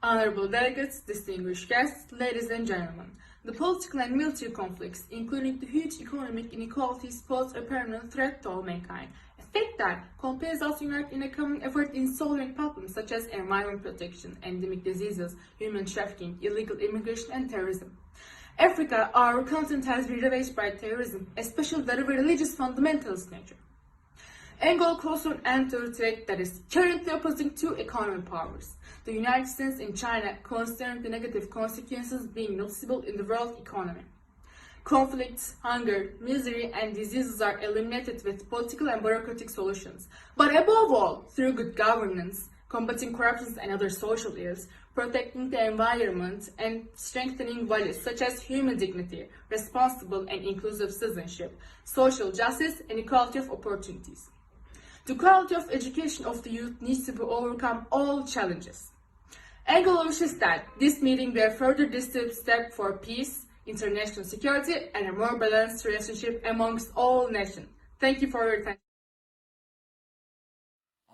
Honorable delegates, distinguished guests, ladies and gentlemen, the political and military conflicts, including the huge economic inequalities, pose a permanent threat to all mankind. A fact that compels us to unite in a common effort in solving problems such as environment protection, endemic diseases, human trafficking, illegal immigration, and terrorism. Africa, our continent, has been ravaged by terrorism, especially that of a religious fundamentalist nature. Angola calls on an threat that is currently opposing two economic powers, the United States and China, considering the negative consequences being noticeable in the world economy. Conflicts, hunger, misery, and diseases are eliminated with political and bureaucratic solutions, but above all, through good governance, combating corruption and other social ills, protecting the environment, and strengthening values such as human dignity, responsible and inclusive citizenship, social justice, and equality of opportunities. The quality of education of the youth needs to be overcome all challenges. Angola wishes that this meeting be a further decisive step for peace, international security, and a more balanced relationship amongst all nations. Thank you for your attention.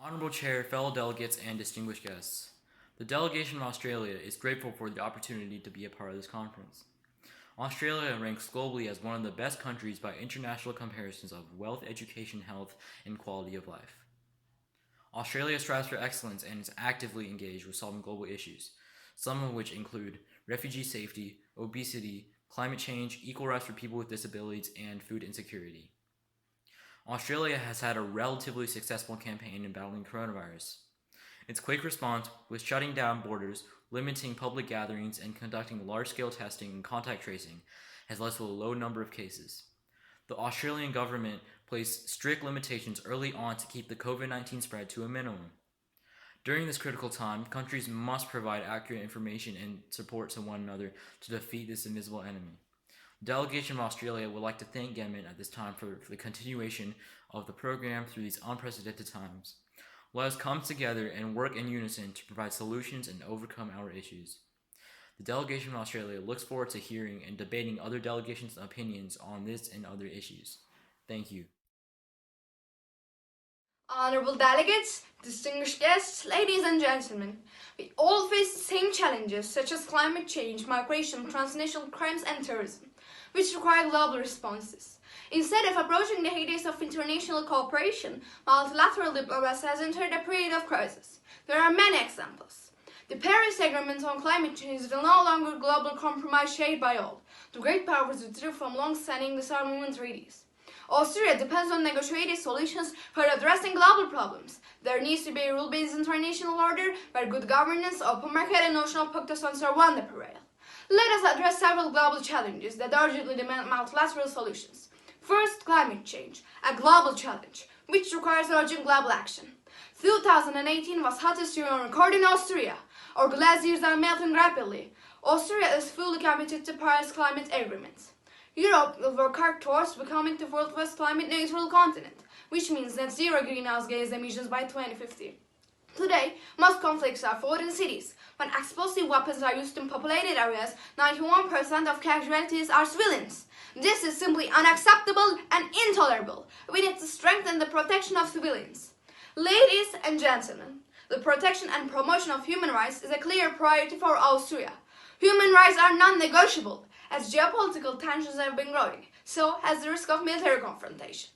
Honorable Chair, fellow delegates, and distinguished guests, the delegation of Australia is grateful for the opportunity to be a part of this conference. Australia ranks globally as one of the best countries by international comparisons of wealth, education, health, and quality of life. Australia strives for excellence and is actively engaged with solving global issues, some of which include refugee safety, obesity, climate change, equal rights for people with disabilities, and food insecurity. Australia has had a relatively successful campaign in battling coronavirus. Its quick response with shutting down borders, limiting public gatherings, and conducting large-scale testing and contact tracing has led to a low number of cases. The Australian government placed strict limitations early on to keep the COVID-19 spread to a minimum. During this critical time, countries must provide accurate information and support to one another to defeat this invisible enemy. The delegation of Australia would like to thank GEMUN at this time for the continuation of the program through these unprecedented times. Let us come together and work in unison to provide solutions and overcome our issues. The delegation of Australia looks forward to hearing and debating other delegations' opinions on this and other issues. Thank you. Honorable delegates, distinguished guests, ladies and gentlemen, we all face the same challenges such as climate change, migration, transnational crimes, and terrorism, which require global responses. Instead of approaching the heydays of international cooperation, multilateral diplomacy has entered a period of crisis. There are many examples. The Paris Agreement on climate change is no longer a global compromise shared by all. The great powers withdrew from long-standing disarmament treaties. Austria depends on negotiated solutions for addressing global problems. There needs to be a rule-based international order where good governance, open market, and notional pacta are one that prevail. Let us address several global challenges that urgently demand multilateral solutions. First, climate change, a global challenge, which requires urgent global action. 2018 was hottest year on record in Austria. Our glaciers are melting rapidly. Austria is fully committed to Paris Climate Agreement. Europe will work hard towards becoming the world's first climate-neutral continent, which means net zero greenhouse gas emissions by 2050. Today, most conflicts are fought in cities. When explosive weapons are used in populated areas, 91% of casualties are civilians. This is simply unacceptable and intolerable. We need to strengthen the protection of civilians. Ladies and gentlemen, the protection and promotion of human rights is a clear priority for Austria. Human rights are non-negotiable, as geopolitical tensions have been growing, so has the risk of military confrontation.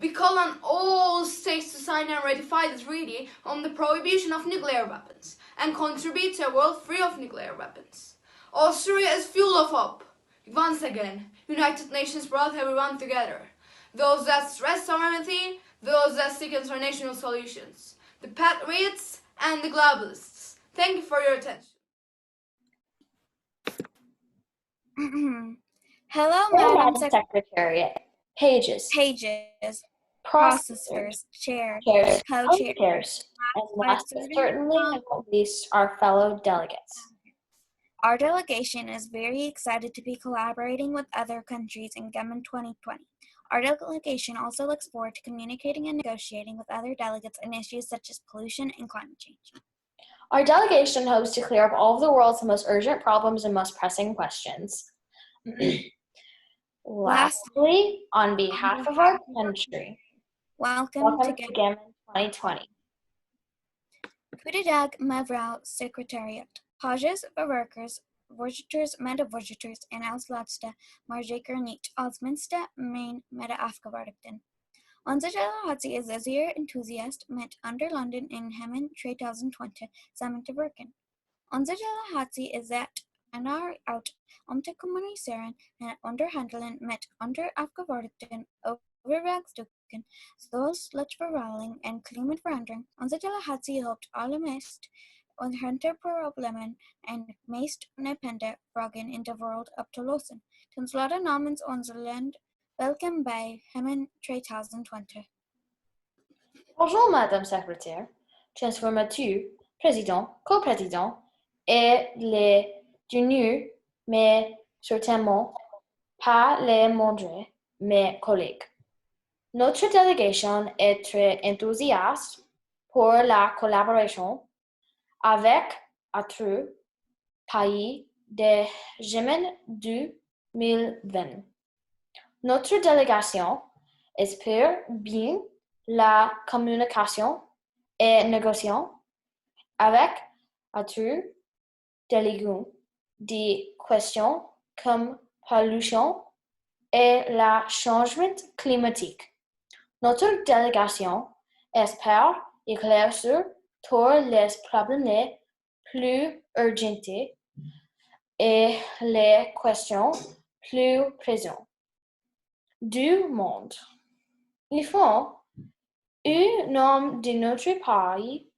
We call on all states to sign and ratify the treaty on the prohibition of nuclear weapons and contribute to a world free of nuclear weapons. Austria is full of hope. Once again, United Nations brought everyone together. Those that stress sovereignty, those that seek international solutions, the patriots and the globalists. Thank you for your attention. Hello, Madam Secretariat. Pages, processors, chairs, co-chairs, and last but certainly not least, our fellow delegates. Our delegation is very excited to be collaborating with other countries in GEMUN 2020. Our delegation also looks forward to communicating and negotiating with other delegates on issues such as pollution and climate change. Our delegation hopes to clear up all of the world's most urgent problems and most pressing questions. Lastly, on behalf of our country, welcome to GEMUN 2020. Goedendag, mevrouw Secretariat. Pages, bewerkers, voorzitters, medevoorzitters en als laatste, maar zeker niet als minste, mijn mede-afgevaardigden. Onze delegatie is zeer enthousiast met andere landen in GEMUN 2020 samen te werken. Onze delegatie is het ernaar uit om te communiceren en onderhandelen met andere afgevaardigden over vraagstukken zoals luchtvervuiling en klimaatverandering. Onze delegatie helpt alle meest urgente problemen en meest nepende vragen in de wereld op te lossen. Ten slotte namens ons land, welkom bij GEMUN 2020. Bonjour, Madame Secrétaire. Transformateur, président, coprésident et les tenus, mais certainement pas les moindres, mes collègues. Notre délégation est très enthousiaste pour la collaboration avec autres pays de GEMUN 2020. Notre délégation espère bien la communication et négociation avec autres délégués des questions comme pollution et le changement climatique. Notre délégation espère éclaircir tous les problèmes plus urgents et les questions plus présentes du monde. Il faut un nom de notre pays,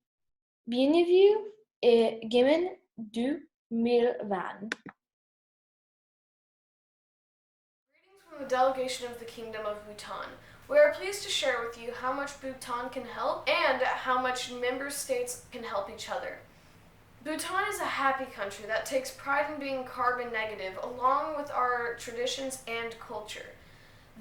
bienvenue et GEMUN 2020. Greetings from the delegation of the Kingdom of Bhutan. We are pleased to share with you how much Bhutan can help and how much member states can help each other. Bhutan is a happy country that takes pride in being carbon negative along with our traditions and culture.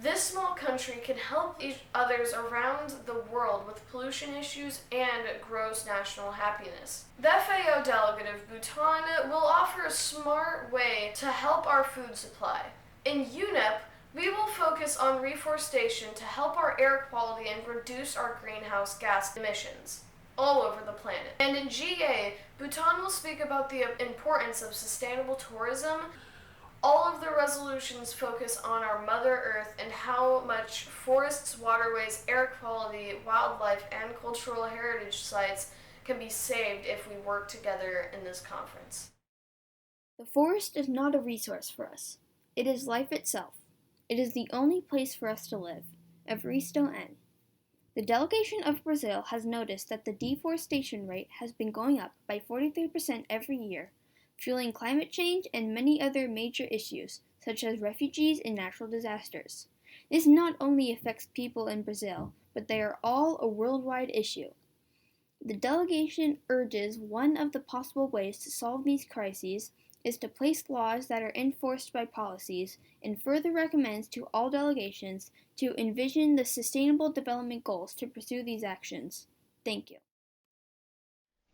This small country can help others around the world with pollution issues and gross national happiness. The FAO delegate of Bhutan will offer a smart way to help our food supply. In UNEP, we will focus on reforestation to help our air quality and reduce our greenhouse gas emissions all over the planet. And in GA, Bhutan will speak about the importance of sustainable tourism. All of the resolutions focus on our Mother Earth and how much forests, waterways, air quality, wildlife, and cultural heritage sites can be saved if we work together in this conference. The forest is not a resource for us. It is life itself. It is the only place for us to live. Evaristo N. The delegation of Brazil has noticed that the deforestation rate has been going up by 43% every year, fueling climate change and many other major issues, such as refugees and natural disasters. This not only affects people in Brazil, but they are all a worldwide issue. The delegation urges one of the possible ways to solve these crises is to place laws that are enforced by policies, and further recommends to all delegations to envision the Sustainable Development Goals to pursue these actions. Thank you.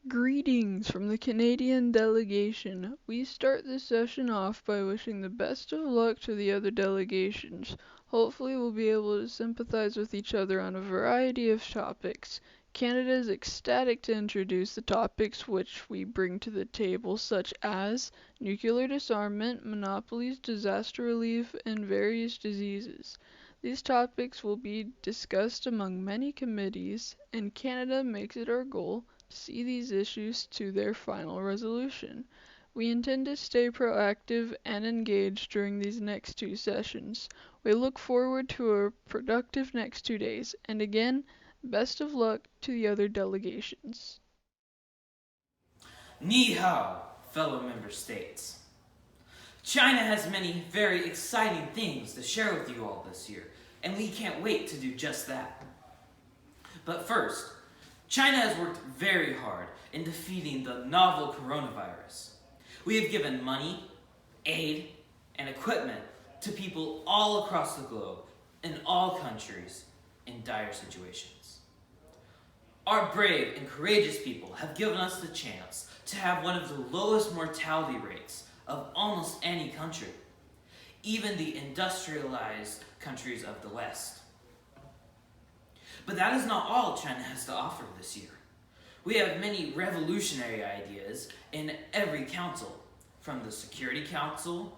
Greetings from the Canadian delegation. We start this session off by wishing the best of luck to the other delegations. Hopefully we'll be able to sympathize with each other on a variety of topics. Canada is ecstatic to introduce the topics which we bring to the table, such as nuclear disarmament, monopolies, disaster relief, and various diseases. These topics will be discussed among many committees, and Canada makes it our goal to see these issues to their final resolution. We intend to stay proactive and engaged during these next two sessions. We look forward to a productive next 2 days, and again, best of luck to the other delegations. Ni hao, fellow member states. China has many very exciting things to share with you all this year, and we can't wait to do just that. But first, China has worked very hard in defeating the novel coronavirus. We have given money, aid, and equipment to people all across the globe, in all countries, in dire situations. Our brave and courageous people have given us the chance to have one of the lowest mortality rates of almost any country, even the industrialized countries of the West. But that is not all China has to offer this year. We have many revolutionary ideas in every council, from the Security Council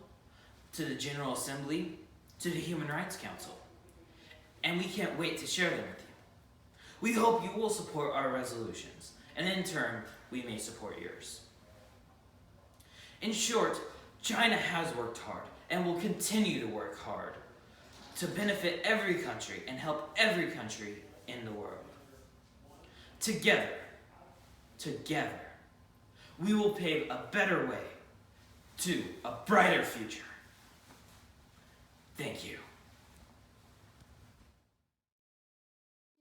to the General Assembly to the Human Rights Council. And we can't wait to share them with you. We hope you will support our resolutions, and in turn, we may support yours. In short, China has worked hard and will continue to work hard to benefit every country and help every country in the world. Together, we will pave a better way to a brighter future. Thank you.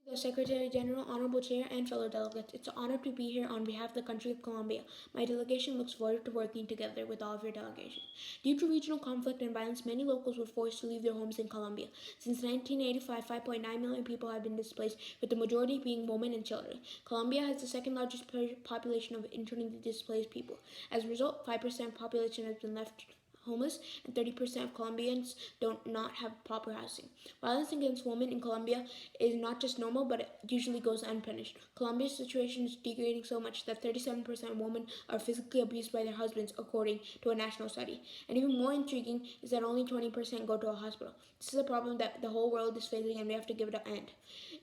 The Secretary General, Honorable Chair, and fellow delegates, it's an honor to be here on behalf of the country of Colombia. My delegation looks forward to working together with all of your delegations. Due to regional conflict and violence, many locals were forced to leave their homes in Colombia. Since 1985, 5.9 million people have been displaced, with the majority being women and children. Colombia has the second largest population of internally displaced people. As a result, 5% of the population has been left homeless, and 30% of Colombians do not have proper housing. Violence against women in Colombia is not just normal, but it usually goes unpunished. Colombia's situation is degrading so much that 37% of women are physically abused by their husbands, according to a national study. And even more intriguing is that only 20% go to a hospital. This is a problem that the whole world is facing, and we have to give it an end.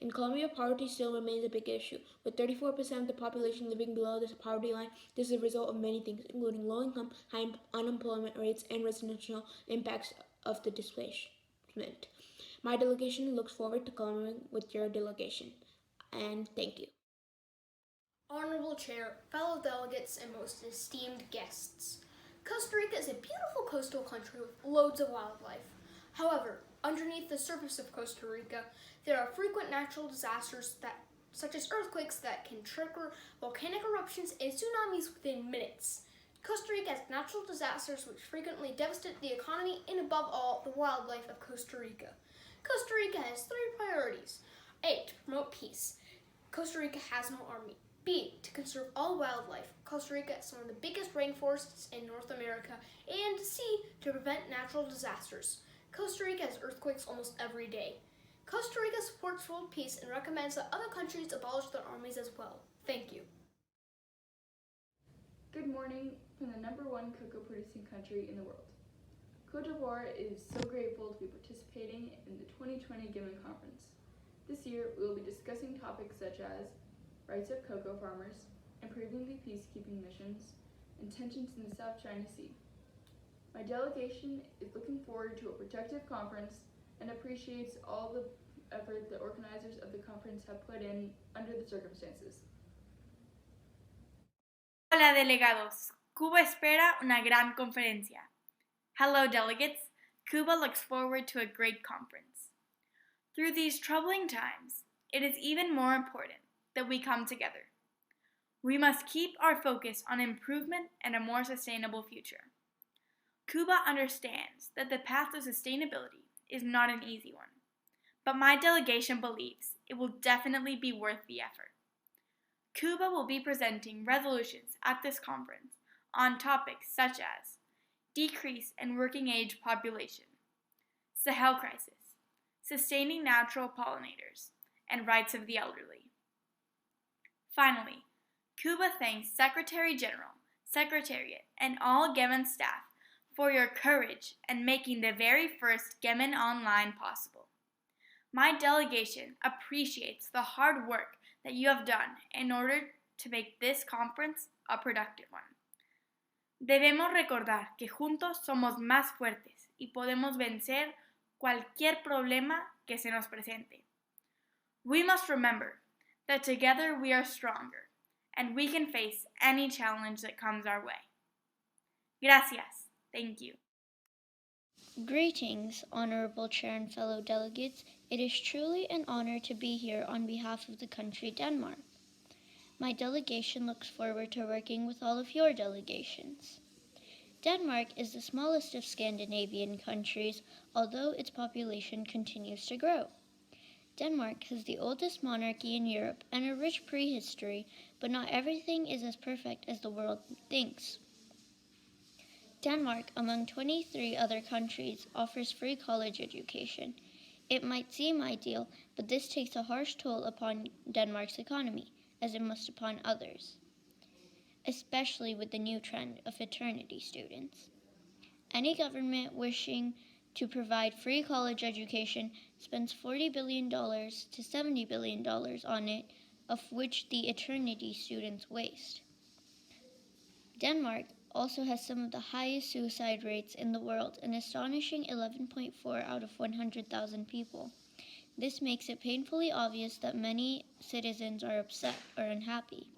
In Colombia, poverty still remains a big issue. With 34% of the population living below this poverty line, this is a result of many things, including low income, high unemployment rates, and residential impacts of the displacement. My delegation looks forward to collaborating with your delegation. And thank you. Honorable Chair, fellow delegates, and most esteemed guests. Costa Rica is a beautiful coastal country with loads of wildlife. However, underneath the surface of Costa Rica, there are frequent natural disasters such as earthquakes that can trigger volcanic eruptions and tsunamis within minutes. Costa Rica has natural disasters which frequently devastate the economy and, above all, the wildlife of Costa Rica. Costa Rica has 3 priorities. A, to promote peace. Costa Rica has no army. B, to conserve all wildlife. Costa Rica is one of the biggest rainforests in North America. And C, to prevent natural disasters. Costa Rica has earthquakes almost every day. Costa Rica supports world peace and recommends that other countries abolish their armies as well. Thank you. Good morning from the #1 cocoa producing country in the world. Côte d'Ivoire is so grateful to be participating in the 2020 GEMUN conference. This year, we will be discussing topics such as rights of cocoa farmers, improving the peacekeeping missions, and tensions in the South China Sea. My delegation is looking forward to a productive conference and appreciates all the effort the organizers of the conference have put in under the circumstances. Hola delegados, Cuba espera una gran conferencia. Hello delegates, Cuba looks forward to a great conference. Through these troubling times, it is even more important that we come together. We must keep our focus on improvement and a more sustainable future. Cuba understands that the path to sustainability is not an easy one, but my delegation believes it will definitely be worth the effort. Cuba will be presenting resolutions at this conference on topics such as decrease in working age population, Sahel crisis, sustaining natural pollinators, and rights of the elderly. Finally, Cuba thanks Secretary General, Secretariat, and all GEMUN staff for your courage in making the very first GEMUN Online possible. My delegation appreciates the hard work that you have done in order to make this conference a productive one. Debemos recordar que juntos somos más fuertes y podemos vencer cualquier problema que se nos presente. We must remember that together we are stronger and we can face any challenge that comes our way. Gracias. Thank you. Greetings, Honorable Chair and fellow delegates. It is truly an honor to be here on behalf of the country Denmark. My delegation looks forward to working with all of your delegations. Denmark is the smallest of Scandinavian countries, although its population continues to grow. Denmark has the oldest monarchy in Europe and a rich prehistory, but not everything is as perfect as the world thinks. Denmark, among 23 other countries, offers free college education. It might seem ideal, but this takes a harsh toll upon Denmark's economy, as it must upon others, especially with the new trend of fraternity students. Any government wishing to provide free college education spends $40 billion to $70 billion on it, of which the fraternity students waste. Denmark also has some of the highest suicide rates in the world, an astonishing 11.4 out of 100,000 people. This makes it painfully obvious that many citizens are upset or unhappy.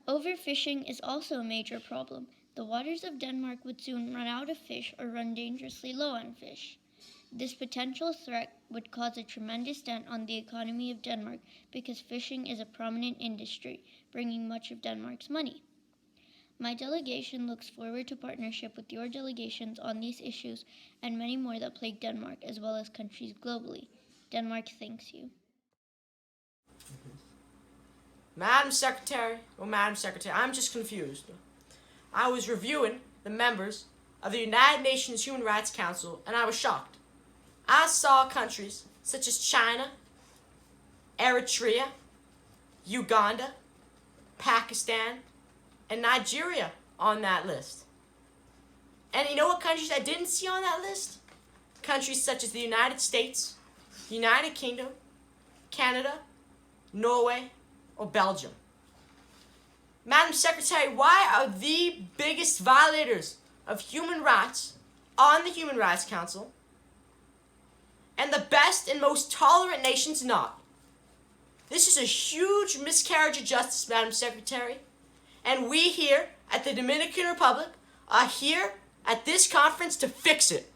Overfishing is also a major problem. The waters of Denmark would soon run out of fish or run dangerously low on fish. This potential threat would cause a tremendous dent on the economy of Denmark because fishing is a prominent industry, bringing much of Denmark's money. My delegation looks forward to partnership with your delegations on these issues and many more that plague Denmark, as well as countries globally. Denmark thanks you. Madam Secretary, I'm just confused. I was reviewing the members of the United Nations Human Rights Council, and I was shocked. I saw countries such as China, Eritrea, Uganda, Pakistan, and Nigeria on that list. And you know what countries I didn't see on that list? Countries such as the United States, United Kingdom, Canada, Norway, or Belgium. Madam Secretary, why are the biggest violators of human rights on the Human Rights Council and the best and most tolerant nations not? This is a huge miscarriage of justice, Madam Secretary, and we here at the Dominican Republic are here at this conference to fix it.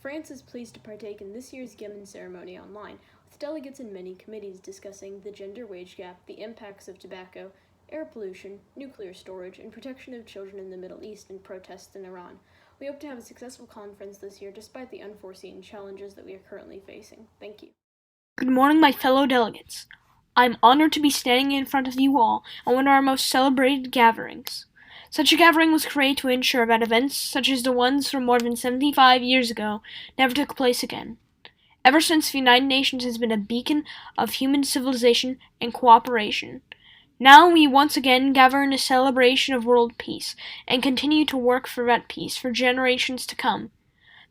France is pleased to partake in this year's GEMUN ceremony online, with delegates in many committees discussing the gender wage gap, the impacts of tobacco, air pollution, nuclear storage, and protection of children in the Middle East and protests in Iran. We hope to have a successful conference this year despite the unforeseen challenges that we are currently facing. Thank you. Good morning, my fellow delegates. I'm honored to be standing in front of you all at one of our most celebrated gatherings. Such a gathering was created to ensure that events such as the ones from more than 75 years ago never took place again. Ever since, the United Nations has been a beacon of human civilization and cooperation. Now we once again gather in a celebration of world peace and continue to work for that peace for generations to come.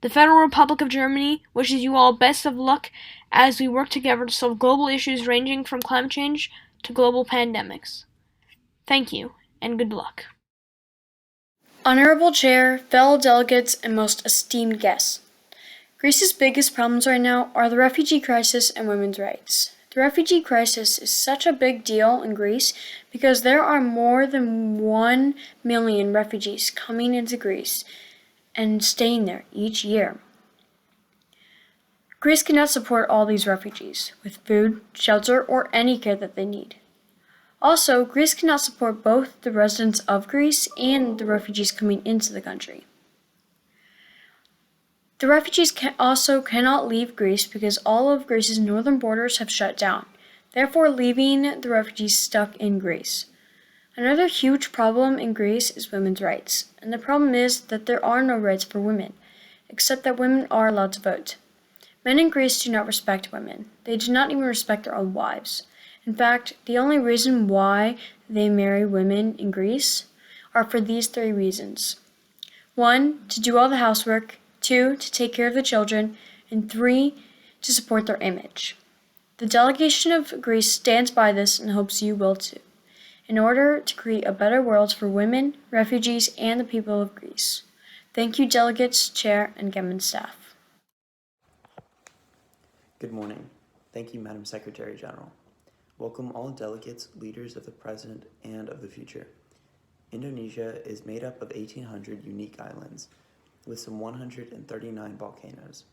The Federal Republic of Germany wishes you all best of luck as we work together to solve global issues ranging from climate change to global pandemics. Thank you, and good luck. Honorable Chair, fellow delegates, and most esteemed guests. Greece's biggest problems right now are the refugee crisis and women's rights. The refugee crisis is such a big deal in Greece because there are more than 1 million refugees coming into Greece and staying there each year. Greece cannot support all these refugees with food, shelter, or any care that they need. Also, Greece cannot support both the residents of Greece and the refugees coming into the country. The refugees also cannot leave Greece because all of Greece's northern borders have shut down, therefore leaving the refugees stuck in Greece. Another huge problem in Greece is women's rights, and the problem is that there are no rights for women, except that women are allowed to vote. Men in Greece do not respect women. They do not even respect their own wives. In fact, the only reason why they marry women in Greece are for these 3 reasons. 1, to do all the housework, 2, to take care of the children, and 3, to support their image. The delegation of Greece stands by this and hopes you will too, in order to create a better world for women, refugees, and the people of Greece. Thank you, delegates, chair, and GEMUN staff. Good morning. Thank you, Madam Secretary General. Welcome all delegates, leaders of the present and of the future. Indonesia is made up of 1,800 unique islands, with some 139 volcanoes.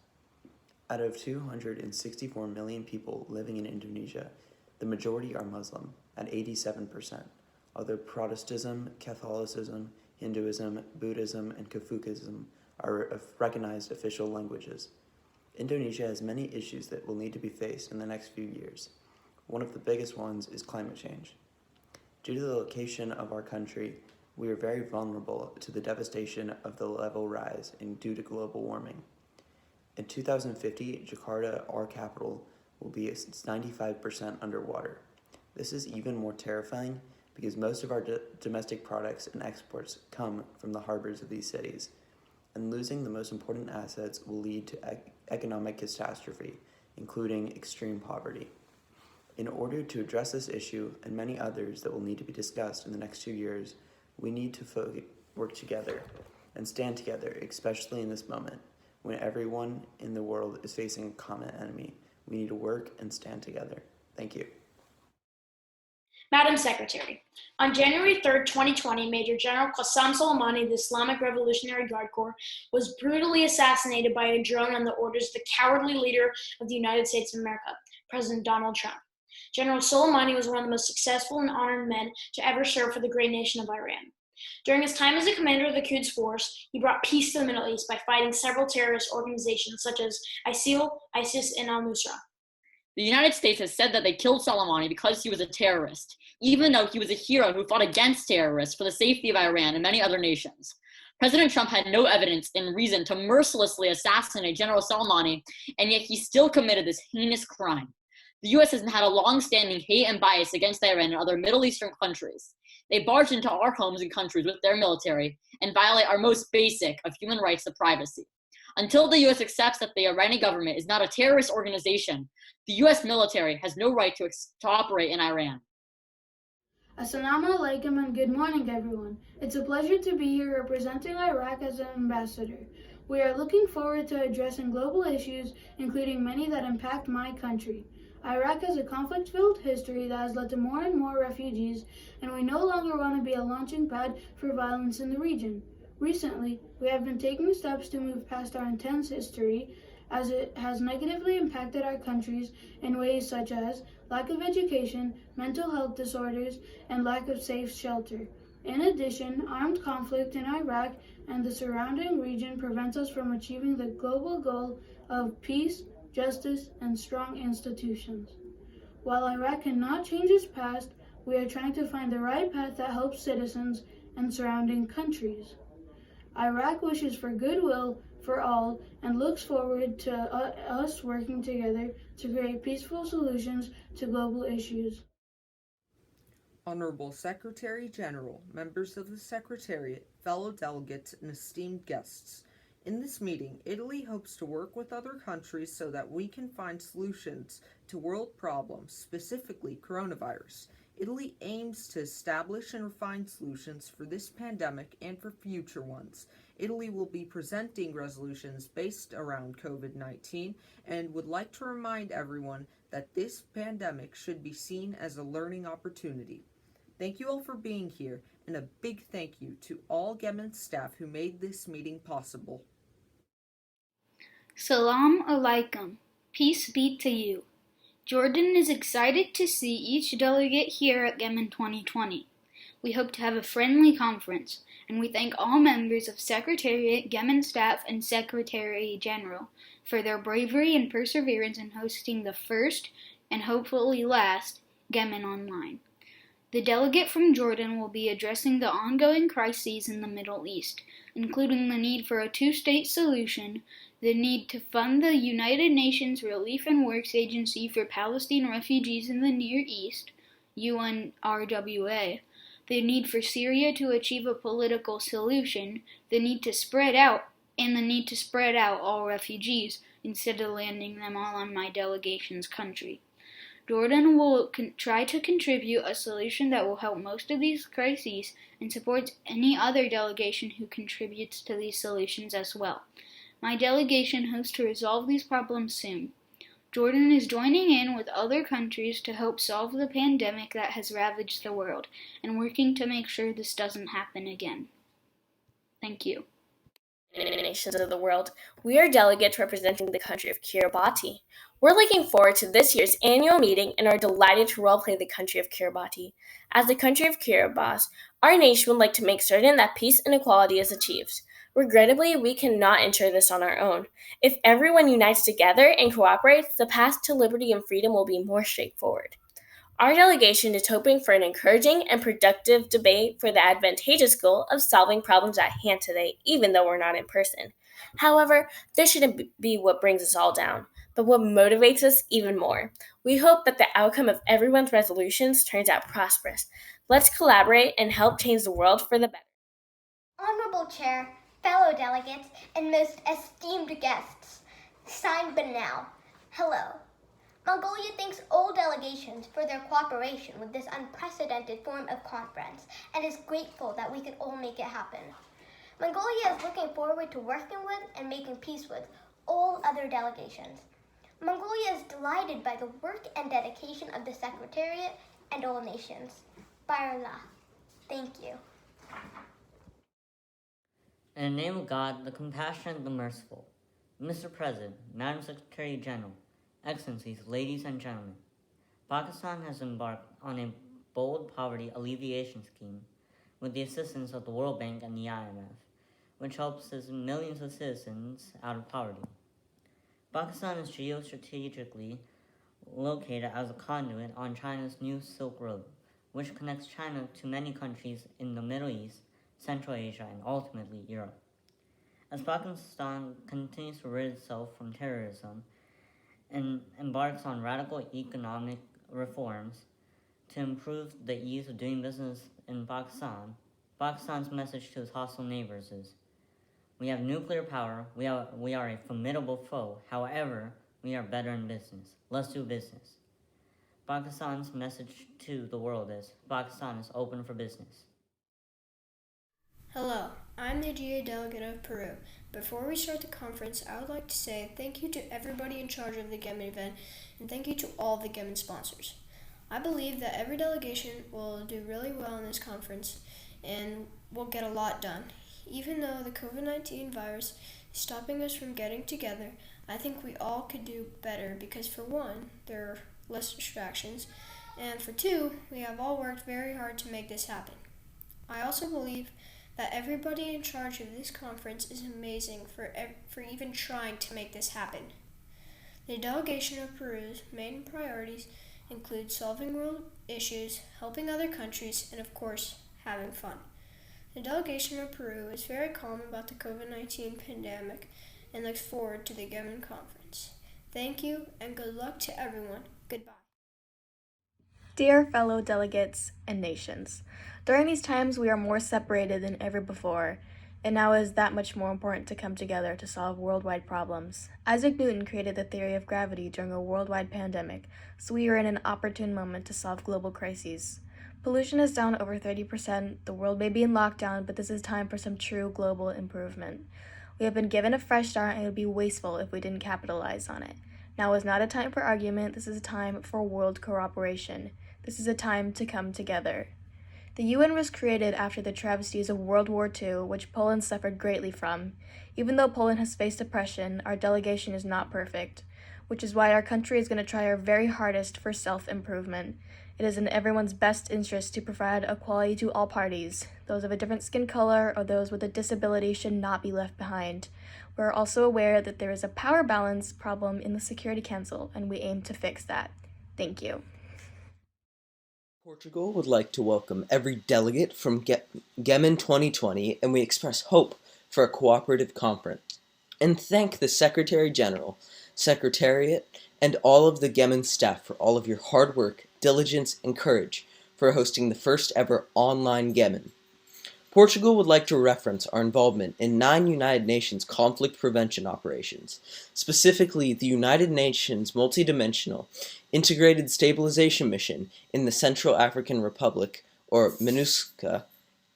Out of 264 million people living in Indonesia, the majority are Muslim, at 87%, although Protestantism, Catholicism, Hinduism, Buddhism, and Confucianism are recognized official languages. Indonesia has many issues that will need to be faced in the next few years. One of the biggest ones is climate change. Due to the location of our country, we are very vulnerable to the devastation of the level rise due to global warming. In 2050, Jakarta, our capital, will be 95% underwater. This is even more terrifying because most of our domestic products and exports come from the harbors of these cities, and losing the most important assets will lead to economic catastrophe, including extreme poverty. In order to address this issue and many others that will need to be discussed in the next 2 years, we need to work together and stand together, especially in this moment when everyone in the world is facing a common enemy. We need to work and stand together. Thank you. Madam Secretary, on January 3rd, 2020, Major General Qassam Soleimani of the Islamic Revolutionary Guard Corps was brutally assassinated by a drone on the orders of the cowardly leader of the United States of America, President Donald Trump. General Soleimani was one of the most successful and honored men to ever serve for the great nation of Iran. During his time as a commander of the Quds Force, he brought peace to the Middle East by fighting several terrorist organizations such as ISIL, ISIS, and al-Nusra. The United States has said that they killed Soleimani because he was a terrorist, even though he was a hero who fought against terrorists for the safety of Iran and many other nations. President Trump had no evidence and reason to mercilessly assassinate General Soleimani, and yet he still committed this heinous crime. The U.S. has had a long-standing hate and bias against Iran and other Middle Eastern countries. They barge into our homes and countries with their military and violate our most basic of human rights to privacy. Until the U.S. accepts that the Iranian government is not a terrorist organization, the U.S. military has no right to operate in Iran. Assalamu alaikum and good morning, everyone. It's a pleasure to be here representing Iraq as an ambassador. We are looking forward to addressing global issues, including many that impact my country. Iraq has a conflict-filled history that has led to more and more refugees, and we no longer want to be a launching pad for violence in the region. Recently, we have been taking steps to move past our intense history, as it has negatively impacted our countries in ways such as lack of education, mental health disorders, and lack of safe shelter. In addition, armed conflict in Iraq and the surrounding region prevents us from achieving the global goal of peace, justice, and strong institutions. While Iraq cannot change its past, we are trying to find the right path that helps citizens and surrounding countries. Iraq wishes for goodwill for all and looks forward to us working together to create peaceful solutions to global issues. Honorable Secretary General, members of the Secretariat, fellow delegates, and esteemed guests. In this meeting, Italy hopes to work with other countries so that we can find solutions to world problems, specifically coronavirus. Italy aims to establish and refine solutions for this pandemic and for future ones. Italy will be presenting resolutions based around COVID-19 and would like to remind everyone that this pandemic should be seen as a learning opportunity. Thank you all for being here, and a big thank you to all GEMUN staff who made this meeting possible. Salam alaikum. Peace be to you. Jordan is excited to see each delegate here at GEMUN 2020. We hope to have a friendly conference, and we thank all members of Secretariat, GEMUN staff, and Secretary General for their bravery and perseverance in hosting the first, and hopefully last, GEMUN Online. The delegate from Jordan will be addressing the ongoing crises in the Middle East, including the need for a two-state solution, the need to fund the United Nations Relief and Works Agency for Palestine refugees in the Near East, UNRWA, the need for Syria to achieve a political solution, the need to spread out all refugees instead of landing them all on my delegation's country. Jordan will try to contribute a solution that will help most of these crises and supports any other delegation who contributes to these solutions as well. My delegation hopes to resolve these problems soon. Jordan is joining in with other countries to help solve the pandemic that has ravaged the world and working to make sure this doesn't happen again. Thank you. Nations of the world, we are delegates representing the country of Kiribati. We're looking forward to this year's annual meeting and are delighted to roleplay the country of Kiribati. As the country of Kiribati, our nation would like to make certain that peace and equality is achieved. Regrettably, we cannot ensure this on our own. If everyone unites together and cooperates, the path to liberty and freedom will be more straightforward. Our delegation is hoping for an encouraging and productive debate for the advantageous goal of solving problems at hand today, even though we're not in person. However, this shouldn't be what brings us all down. But what motivates us even more? We hope that the outcome of everyone's resolutions turns out prosperous. Let's collaborate and help change the world for the better. Honorable Chair, fellow delegates, and most esteemed guests, signed but now, hello. Mongolia thanks all delegations for their cooperation with this unprecedented form of conference and is grateful that we could all make it happen. Mongolia is looking forward to working with and making peace with all other delegations. Mongolia is delighted by the work and dedication of the Secretariat and all nations. Barla. Thank you. In the name of God, the compassionate, the merciful. Mr. President, Madam Secretary General, Excellencies, ladies and gentlemen, Pakistan has embarked on a bold poverty alleviation scheme with the assistance of the World Bank and the IMF, which helps millions of citizens out of poverty. Pakistan is geostrategically located as a conduit on China's new Silk Road, which connects China to many countries in the Middle East, Central Asia, and ultimately Europe. As Pakistan continues to rid itself from terrorism and embarks on radical economic reforms to improve the ease of doing business in Pakistan, Pakistan's message to its hostile neighbors is, we have nuclear power, we are a formidable foe, however, we are better in business. Let's do business. Pakistan's message to the world is, Pakistan is open for business. Hello, I'm the GA delegate of Peru. Before we start the conference, I would like to say thank you to everybody in charge of the GEMUN event, and thank you to all the GEMUN sponsors. I believe that every delegation will do really well in this conference, and we'll get a lot done. Even though the COVID-19 virus is stopping us from getting together, I think we all could do better because for one, there are less distractions, and for two, we have all worked very hard to make this happen. I also believe that everybody in charge of this conference is amazing for even trying to make this happen. The delegation of Peru's main priorities include solving world issues, helping other countries, and of course, having fun. The delegation of Peru is very calm about the COVID-19 pandemic and looks forward to the GEMUN conference. Thank you and good luck to everyone. Goodbye. Dear fellow delegates and nations, during these times we are more separated than ever before, and now it is that much more important to come together to solve worldwide problems. Isaac Newton created the theory of gravity during a worldwide pandemic, so we are in an opportune moment to solve global crises. Pollution is down over 30%, the world may be in lockdown, but this is time for some true global improvement. We have been given a fresh start and it would be wasteful if we didn't capitalize on it. Now is not a time for argument, this is a time for world cooperation. This is a time to come together. The UN was created after the travesties of World War II, which Poland suffered greatly from. Even though Poland has faced oppression, our delegation is not perfect, which is why our country is going to try our very hardest for self-improvement. It is in everyone's best interest to provide equality to all parties. Those of a different skin color or those with a disability should not be left behind. We are also aware that there is a power balance problem in the Security Council, and we aim to fix that. Thank you. Portugal would like to welcome every delegate from GEMUN 2020, and we express hope for a cooperative conference. And thank the Secretary General, Secretariat, and all of the GEMUN staff for all of your hard work, diligence, and courage for hosting the first ever online GEMUN. Portugal would like to reference our involvement in 9 United Nations conflict prevention operations, specifically the United Nations Multidimensional Integrated Stabilization Mission in the Central African Republic, or MINUSCA,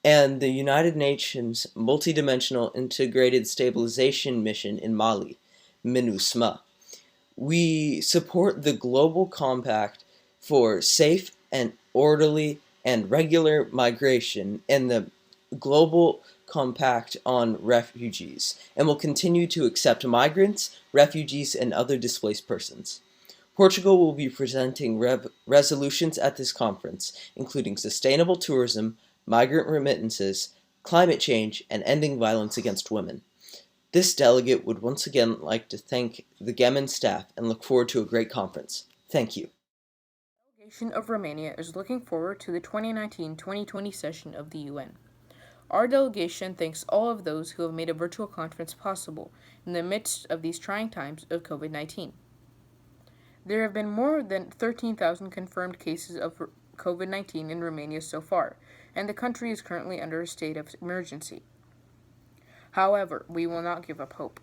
and the United Nations Multidimensional Integrated Stabilization Mission in Mali, MINUSMA. We support the Global Compact for safe and orderly and regular migration and the Global Compact on Refugees, and will continue to accept migrants, refugees, and other displaced persons. Portugal will be presenting resolutions at this conference, including sustainable tourism, migrant remittances, climate change, and ending violence against women. This delegate would once again like to thank the GEMUN staff and look forward to a great conference. Thank you. The delegation of Romania is looking forward to the 2019-2020 session of the UN. Our delegation thanks all of those who have made a virtual conference possible in the midst of these trying times of COVID-19. There have been more than 13,000 confirmed cases of COVID-19 in Romania so far, and the country is currently under a state of emergency. However, we will not give up hope.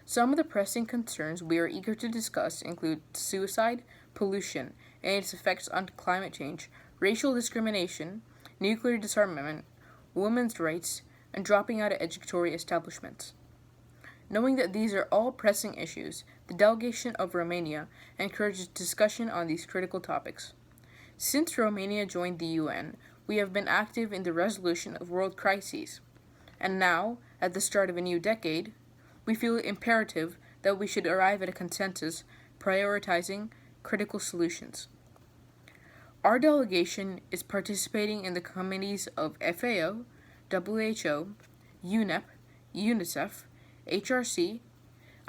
Some of the pressing concerns we are eager to discuss include suicide, pollution, and its effects on climate change, racial discrimination, nuclear disarmament, women's rights, and dropping out of educatory establishments. Knowing that these are all pressing issues, the delegation of Romania encourages discussion on these critical topics. Since Romania joined the UN, we have been active in the resolution of world crises. And now, at the start of a new decade, we feel it imperative that we should arrive at a consensus prioritizing critical solutions. Our delegation is participating in the committees of FAO, WHO, UNEP, UNICEF, HRC,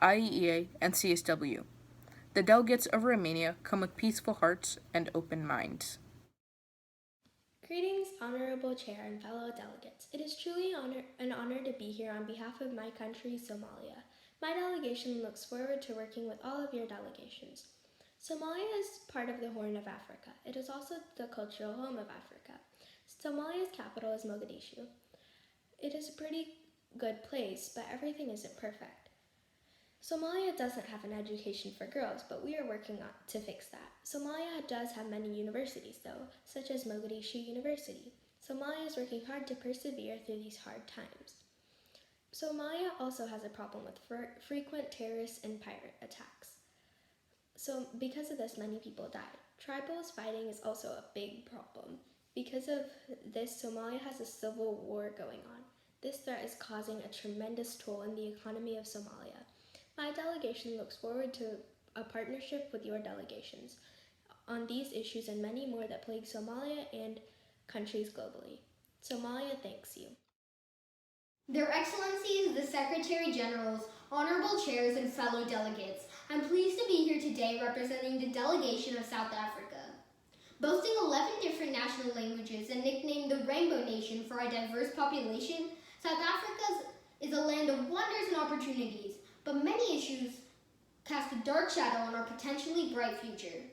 IEA, and CSW. The delegates of Romania come with peaceful hearts and open minds. Greetings, Honorable Chair and fellow delegates. It is truly an honor to be here on behalf of my country, Somalia. My delegation looks forward to working with all of your delegations. Somalia is part of the Horn of Africa. It is also the cultural home of Africa. Somalia's capital is Mogadishu. It is a pretty good place, but everything isn't perfect. Somalia doesn't have an education for girls, but we are working on to fix that. Somalia does have many universities, though, such as Mogadishu University. Somalia is working hard to persevere through these hard times. Somalia also has a problem with frequent terrorist and pirate attacks. So because of this, many people died. Tribal fighting is also a big problem. Because of this, Somalia has a civil war going on. This threat is causing a tremendous toll in the economy of Somalia. My delegation looks forward to a partnership with your delegations on these issues and many more that plague Somalia and countries globally. Somalia thanks you. Their Excellencies, the Secretary Generals, Honorable Chairs, and fellow delegates, I'm pleased to be here today representing the delegation of South Africa. Boasting 11 different national languages and nicknamed the Rainbow Nation for our diverse population, South Africa is a land of wonders and opportunities, but many issues cast a dark shadow on our potentially bright future.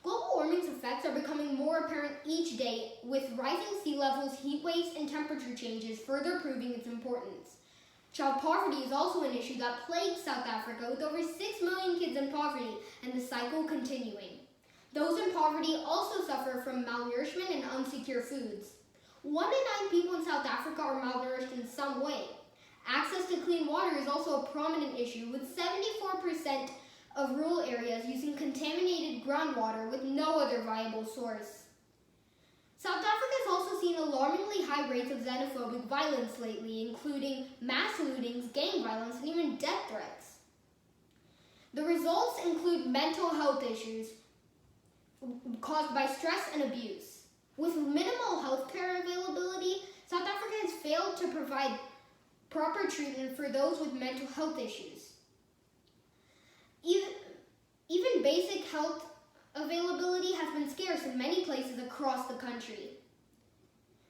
Global warming's effects are becoming more apparent each day, with rising sea levels, heat waves, and temperature changes further proving its importance. Child poverty is also an issue that plagues South Africa, with over 6 million kids in poverty and the cycle continuing. Those in poverty also suffer from malnourishment and unsecure foods. 1 in 9 people in South Africa are malnourished in some way. Access to clean water is also a prominent issue, with 74% of rural areas using contaminated groundwater with no other viable source. South Africa has also seen alarmingly high rates of xenophobic violence lately, including mass lootings, gang violence, and even death threats. The results include mental health issues caused by stress and abuse. With minimal healthcare availability, South Africa has failed to provide proper treatment for those with mental health issues. Even basic health availability has been scarce in many places across the country.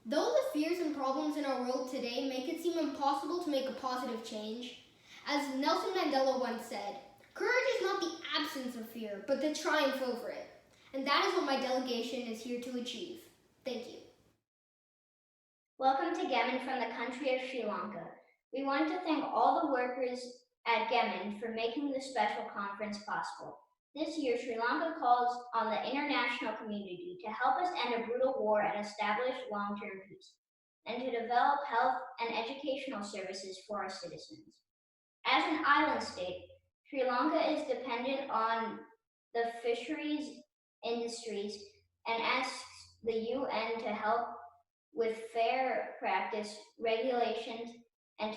Though the fears and problems in our world today make it seem impossible to make a positive change, as Nelson Mandela once said, courage is not the absence of fear, but the triumph over it. And that is what my delegation is here to achieve. Thank you. Welcome to GEMUN from the country of Sri Lanka. We want to thank all the workers at GEMUN for making this special conference possible. This year, Sri Lanka calls on the international community to help us end a brutal war and establish long-term peace, and to develop health and educational services for our citizens. As an island state, Sri Lanka is dependent on the fisheries industries and asks the UN to help with fair practice, regulations, and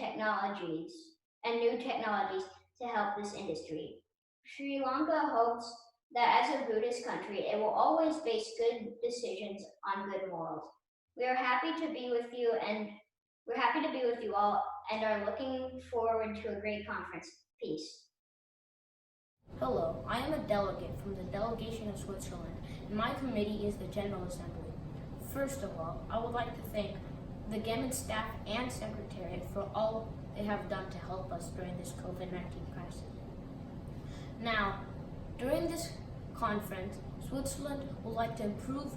new technologies to help this industry. Sri Lanka hopes that as a Buddhist country, it will always base good decisions on good morals. We are happy to be with you all and are looking forward to a great conference. Peace. Hello, I am a delegate from the delegation of Switzerland, and my committee is the General Assembly. First of all, I would like to thank the GEMUN staff and Secretariat for all they have done to help us during this COVID-19 crisis. Now, During this conference, Switzerland would like to improve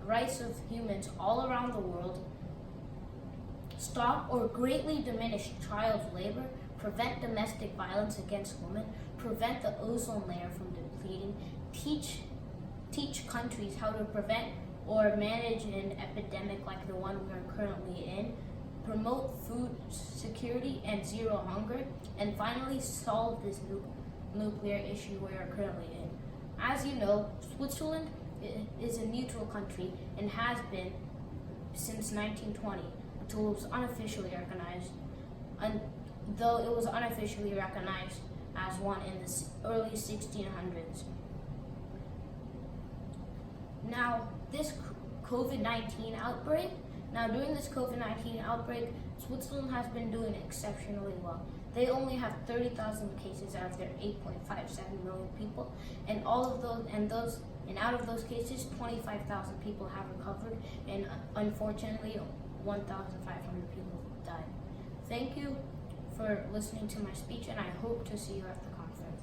rights of humans all around the world, stop or greatly diminish child labor, prevent domestic violence against women, prevent the ozone layer from depleting, teach countries how to prevent or manage an epidemic like the one we are currently in, promote food security and zero hunger, and finally solve this nuclear issue we are currently in. As you know, Switzerland is a neutral country and has been since 1920 until it was unofficially recognized, though it was unofficially recognized as one in the early 1600s. Now, this COVID-19 outbreak, during this COVID-19 outbreak, Switzerland has been doing exceptionally well. They only have 30,000 cases out of their 8.57 million people, and out of those cases, 25,000 people have recovered, and unfortunately, 1,500 people died. Thank you for listening to my speech, and I hope to see you at the conference.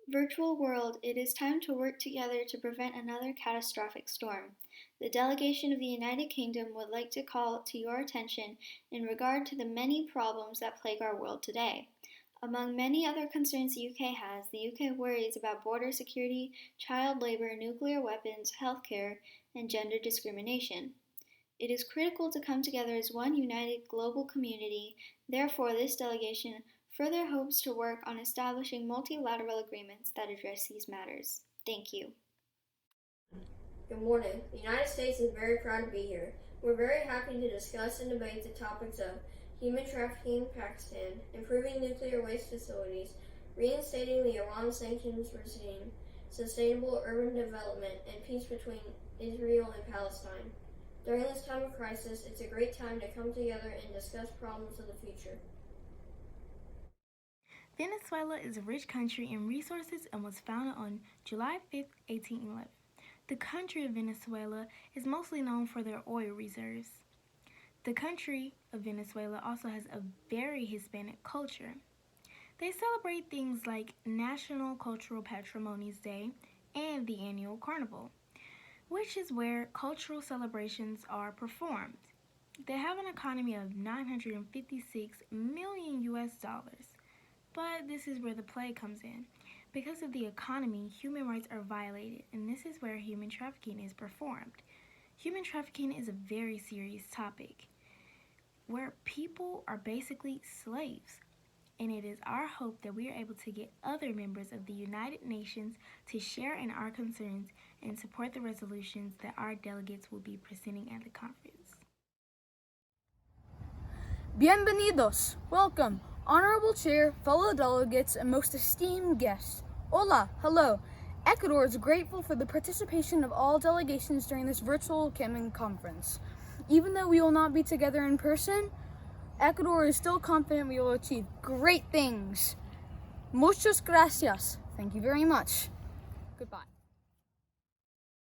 Virtual world, it is time to work together to prevent another catastrophic storm. The delegation of the United Kingdom would like to call to your attention in regard to the many problems that plague our world today. Among many other concerns the UK has, the UK worries about border security, child labor, nuclear weapons, healthcare, and gender discrimination. It is critical to come together as one united global community. Therefore, this delegation further hopes to work on establishing multilateral agreements that address these matters. Thank you. Good morning. The United States is very proud to be here. We're very happy to discuss and debate the topics of human trafficking in Pakistan, improving nuclear waste facilities, reinstating the Iran sanctions regime, sustainable urban development, and peace between Israel and Palestine. During this time of crisis, it's a great time to come together and discuss problems of the future. Venezuela is a rich country in resources and was founded on July 5, 1811. The country of Venezuela is mostly known for their oil reserves. The country of Venezuela also has a very Hispanic culture. They celebrate things like National Cultural Patrimony's Day and the annual Carnival, which is where cultural celebrations are performed. They have an economy of $956 million US, but this is where the play comes in. Because of the economy, human rights are violated, and this is where human trafficking is performed. Human trafficking is a very serious topic, where people are basically slaves, and it is our hope that we are able to get other members of the United Nations to share in our concerns and support the resolutions that our delegates will be presenting at the conference. Bienvenidos, welcome, Honorable Chair, fellow delegates, and most esteemed guests. Hola, hello. Ecuador is grateful for the participation of all delegations during this virtual GEMUN conference. Even though we will not be together in person, Ecuador is still confident we will achieve great things. Muchas gracias. Thank you very much. Goodbye.